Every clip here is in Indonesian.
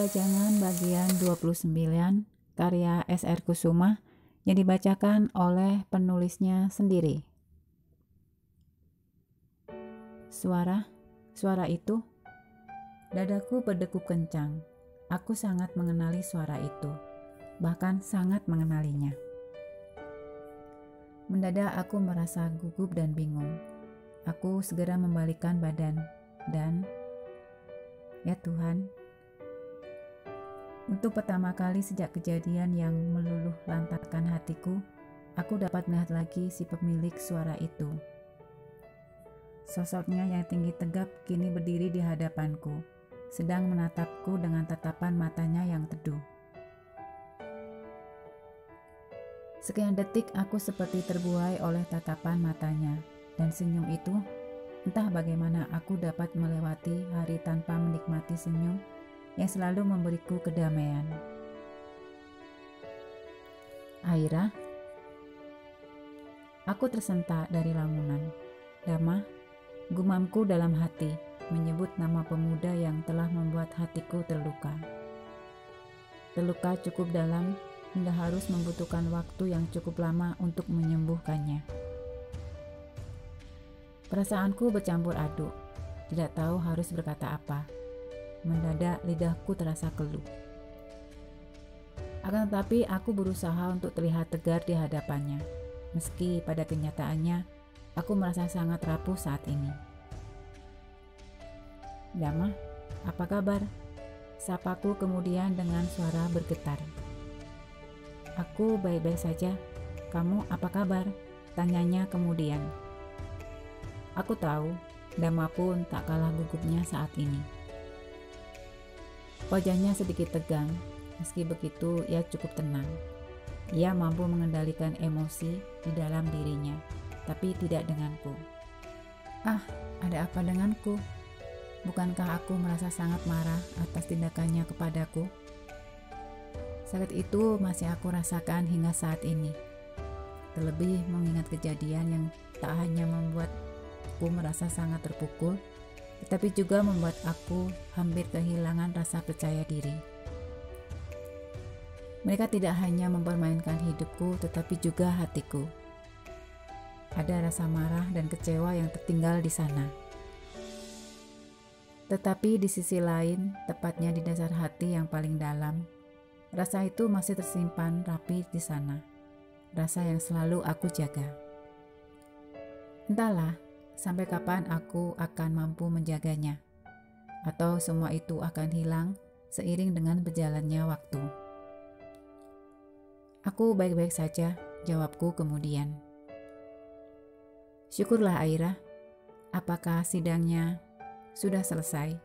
Pajangan bagian 29 karya S.R. Kusuma yang dibacakan oleh penulisnya sendiri. Suara itu, dadaku berdegup kencang. Aku sangat mengenali suara itu, bahkan sangat mengenalinya. Mendadak aku merasa gugup dan bingung. Aku segera membalikkan badan dan, ya Tuhan, untuk pertama kali sejak kejadian yang meluluh lantakkan hatiku, aku dapat melihat lagi si pemilik suara itu. Sosoknya yang tinggi tegap kini berdiri di hadapanku, sedang menatapku dengan tatapan matanya yang teduh. Sekian detik aku seperti terbuai oleh tatapan matanya, dan senyum itu, entah bagaimana aku dapat melewati hari tanpa menikmati senyum yang selalu memberiku kedamaian. Aira, aku tersentak dari lamunan. Dama, gumamku dalam hati, menyebut nama pemuda yang telah membuat hatiku terluka. Terluka cukup dalam hingga harus membutuhkan waktu yang cukup lama untuk menyembuhkannya. Perasaanku bercampur aduk, tidak tahu harus berkata apa. Mendadak lidahku terasa keluh. Akan tetapi aku berusaha untuk terlihat tegar di hadapannya, meski pada kenyataannya aku merasa sangat rapuh saat ini. Dama, apa kabar? Sapaku kemudian dengan suara bergetar. Aku baik-baik saja. Kamu apa kabar? Tanyanya kemudian. Aku tahu, Dama pun tak kalah gugupnya saat ini. Wajahnya sedikit tegang, meski begitu ia cukup tenang. Ia mampu mengendalikan emosi di dalam dirinya, tapi tidak denganku. Ah, ada apa denganku? Bukankah aku merasa sangat marah atas tindakannya kepadaku? Sakit itu masih aku rasakan hingga saat ini. Terlebih mengingat kejadian yang tak hanya membuatku merasa sangat terpukul, tetapi juga membuat aku hampir kehilangan rasa percaya diri. Mereka tidak hanya mempermainkan hidupku, tetapi juga hatiku. Ada rasa marah dan kecewa yang tertinggal di sana. Tetapi di sisi lain, tepatnya di dasar hati yang paling dalam, rasa itu masih tersimpan rapi di sana. Rasa yang selalu aku jaga. Entahlah, sampai kapan aku akan mampu menjaganya, atau semua itu akan hilang seiring dengan berjalannya waktu. Aku baik-baik saja, jawabku kemudian. Syukurlah Aira, apakah sidangnya sudah selesai?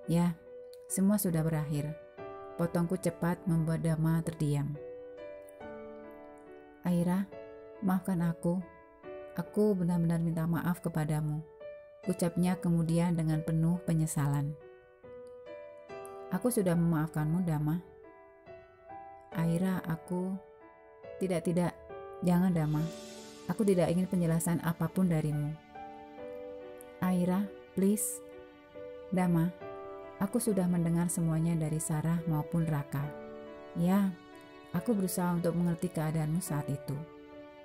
Ya, semua sudah berakhir. Potongku cepat membuat Dama terdiam. Aira, maafkan aku. Aku benar-benar minta maaf kepadamu, ucapnya kemudian dengan penuh penyesalan. Aku sudah memaafkanmu, Dama. Aira, aku... Tidak, jangan Dama. Aku tidak ingin penjelasan apapun darimu. Aira, please. Dama, aku sudah mendengar semuanya dari Sarah maupun Raka. Ya, aku berusaha untuk mengerti keadaanmu saat itu.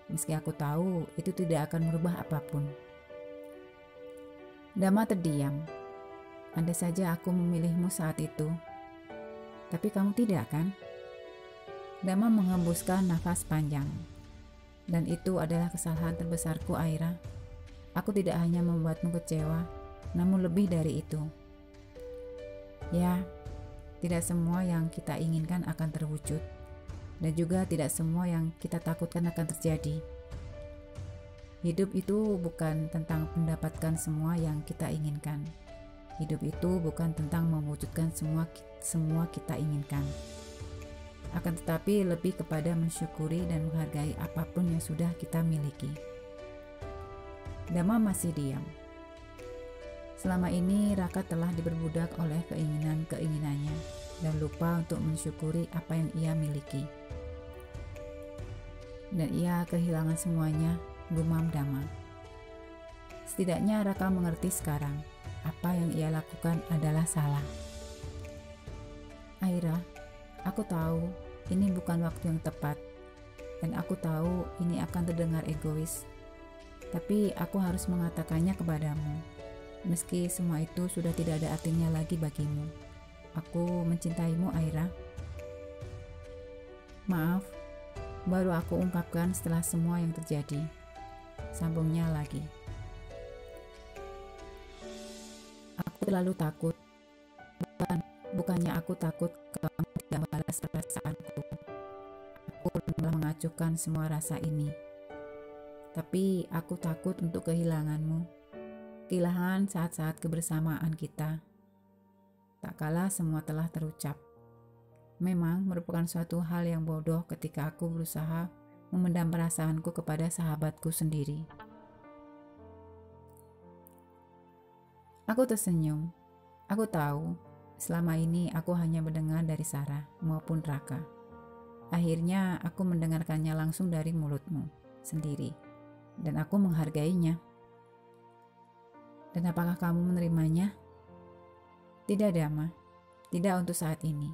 Meski aku tahu itu tidak akan merubah apapun. Dama terdiam. Andai saja aku memilihmu saat itu. Tapi kamu tidak kan? Dama menghembuskan nafas panjang. Dan itu adalah kesalahan terbesarku, Aira. Aku tidak hanya membuatmu kecewa, namun lebih dari itu. Ya, tidak semua yang kita inginkan akan terwujud. Dan juga tidak semua yang kita takutkan akan terjadi. Hidup itu bukan tentang mendapatkan semua yang kita inginkan. Hidup itu bukan tentang mewujudkan semua kita inginkan. Akan tetapi lebih kepada mensyukuri dan menghargai apapun yang sudah kita miliki. Dama masih diam. Selama ini Raka telah diperbudak oleh keinginan-keinginannya dan lupa untuk mensyukuri apa yang ia miliki. Dan ia kehilangan semuanya, gumam Dama. Setidaknya Raka mengerti sekarang, apa yang ia lakukan adalah salah. Aira, aku tahu ini bukan waktu yang tepat, dan aku tahu ini akan terdengar egois. Tapi aku harus mengatakannya kepadamu. Meski semua itu sudah tidak ada artinya lagi bagimu. Aku mencintaimu, Aira. Maaf, baru aku ungkapkan setelah semua yang terjadi. Sambungnya lagi. Aku terlalu takut. Bukannya aku takut kamu tidak membalas perasaanku. Aku malah mengacuhkan semua rasa ini. Tapi aku takut untuk kehilanganmu. Kehilangan saat-saat kebersamaan kita. Tak kala semua telah terucap. Memang merupakan suatu hal yang bodoh ketika aku berusaha memendam perasaanku kepada sahabatku sendiri. Aku tersenyum. Aku tahu, selama ini aku hanya mendengar dari Sarah maupun Raka. Akhirnya aku mendengarkannya langsung dari mulutmu sendiri, dan aku menghargainya. Dan apakah kamu menerimanya? Tidak, Dama. Tidak untuk saat ini.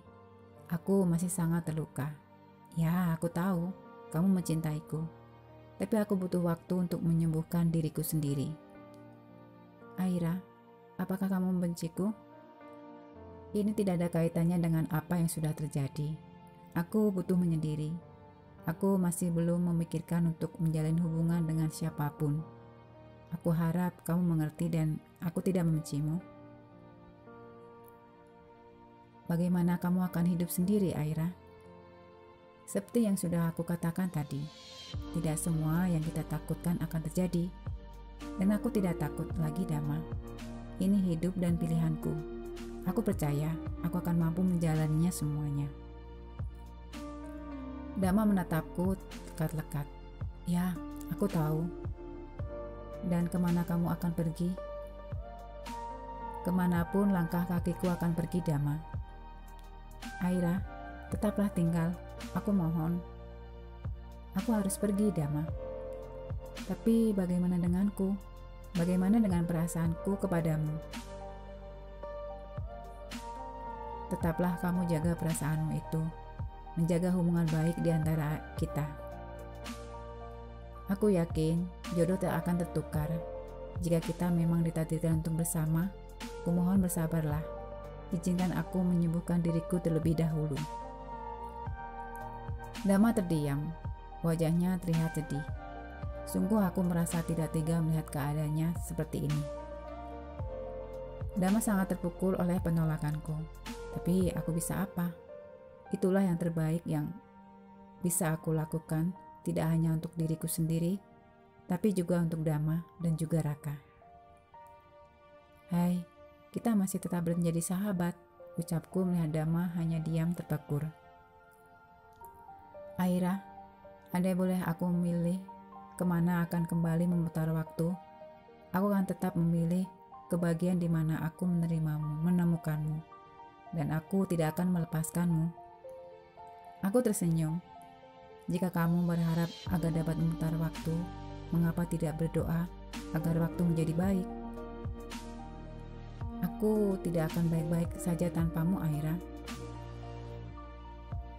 Aku masih sangat terluka. Ya, aku tahu kamu mencintaiku. Tapi aku butuh waktu untuk menyembuhkan diriku sendiri. Aira, apakah kamu membenciku? Ini tidak ada kaitannya dengan apa yang sudah terjadi. Aku butuh menyendiri. Aku masih belum memikirkan untuk menjalin hubungan dengan siapapun. Aku harap kamu mengerti dan aku tidak membencimu. Bagaimana kamu akan hidup sendiri, Aira? Seperti yang sudah aku katakan tadi, tidak semua yang kita takutkan akan terjadi. Dan aku tidak takut lagi, Dama. Ini hidup dan pilihanku. Aku percaya aku akan mampu menjalaninya semuanya. Dama menatapku lekat-lekat. Ya, aku tahu. Dan kemana kamu akan pergi? Kemanapun langkah kakiku akan pergi, Dama. Aira, tetaplah tinggal. Aku mohon. Aku harus pergi, Dama. Tapi bagaimana denganku? Bagaimana dengan perasaanku kepadamu? Tetaplah kamu jaga perasaanmu itu. Menjaga hubungan baik di antara kita. Aku yakin jodoh tak akan tertukar. Jika kita memang ditakdirkan untuk bersama, kumohon bersabarlah. Izinkan aku menyembuhkan diriku terlebih dahulu. Dama terdiam. Wajahnya terlihat sedih. Sungguh aku merasa tidak tega melihat keadaannya seperti ini. Dama sangat terpukul oleh penolakanku. Tapi aku bisa apa? Itulah yang terbaik yang bisa aku lakukan. Tidak hanya untuk diriku sendiri, tapi juga untuk Dama dan juga Raka. Hai, kita masih tetap menjadi sahabat, ucapku melihat Dama hanya diam terpekur. Aira, andai boleh aku memilih kemana akan kembali memutar waktu, aku akan tetap memilih kebahagiaan di mana aku menerimamu, menemukanmu, dan aku tidak akan melepaskanmu. Aku tersenyum. Jika kamu berharap agar dapat memutar waktu, mengapa tidak berdoa agar waktu menjadi baik? Aku tidak akan baik-baik saja tanpamu, Aira.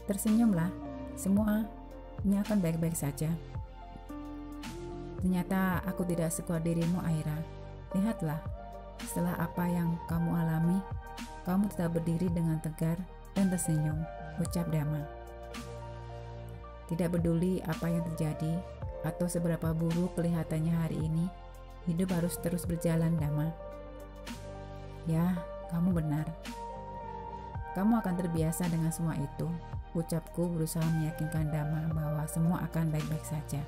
Tersenyumlah, semuanya akan baik-baik saja. Ternyata aku tidak sekuat dirimu, Aira. Lihatlah, setelah apa yang kamu alami, kamu tetap berdiri dengan tegar dan tersenyum, ucap Dama. Tidak peduli apa yang terjadi atau seberapa buruk kelihatannya hari ini, hidup harus terus berjalan, Dama. Ya, kamu benar. Kamu akan terbiasa dengan semua itu, ucapku berusaha meyakinkan Dama bahwa semua akan baik-baik saja.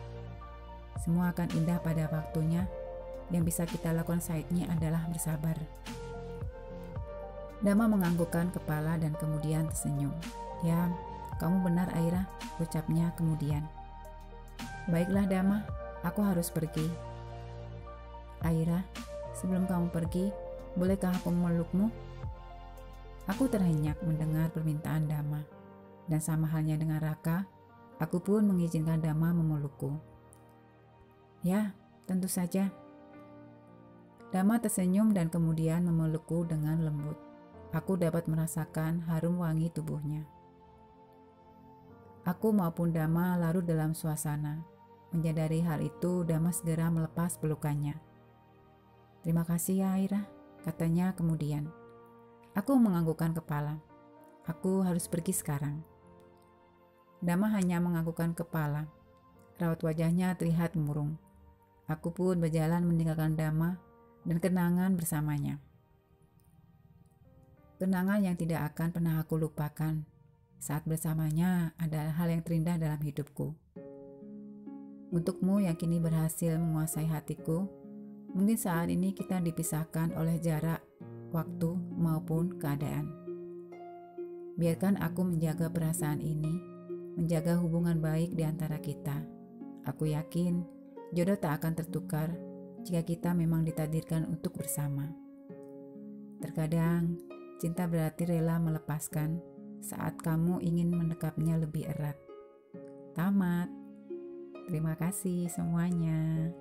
Semua akan indah pada waktunya. Yang bisa kita lakukan saat ini adalah bersabar. Dama menganggukkan kepala dan kemudian tersenyum. Ya, kamu benar, Aira, ucapnya kemudian. Baiklah, Dama, aku harus pergi. Aira, sebelum kamu pergi, bolehkah aku memelukmu? Aku terhenyak mendengar permintaan Dama. Dan sama halnya dengan Raka, aku pun mengizinkan Dama memelukku. Ya, tentu saja. Dama tersenyum dan kemudian memelukku dengan lembut. Aku dapat merasakan harum wangi tubuhnya. Aku maupun Dama larut dalam suasana. Menyadari hal itu, Dama segera melepas pelukannya. "Terima kasih ya Aira," katanya kemudian. Aku menganggukkan kepala. "Aku harus pergi sekarang." Dama hanya menganggukkan kepala. Raut wajahnya terlihat murung. Aku pun berjalan meninggalkan Dama dan kenangan bersamanya. Kenangan yang tidak akan pernah aku lupakan. Saat bersamanya adalah hal yang terindah dalam hidupku. Untukmu yang kini berhasil menguasai hatiku, mungkin saat ini kita dipisahkan oleh jarak, waktu, maupun keadaan. Biarkan aku menjaga perasaan ini, menjaga hubungan baik di antara kita. Aku yakin jodoh tak akan tertukar jika kita memang ditakdirkan untuk bersama. Terkadang, cinta berarti rela melepaskan saat kamu ingin mendekapnya lebih erat. Tamat. Terima kasih semuanya.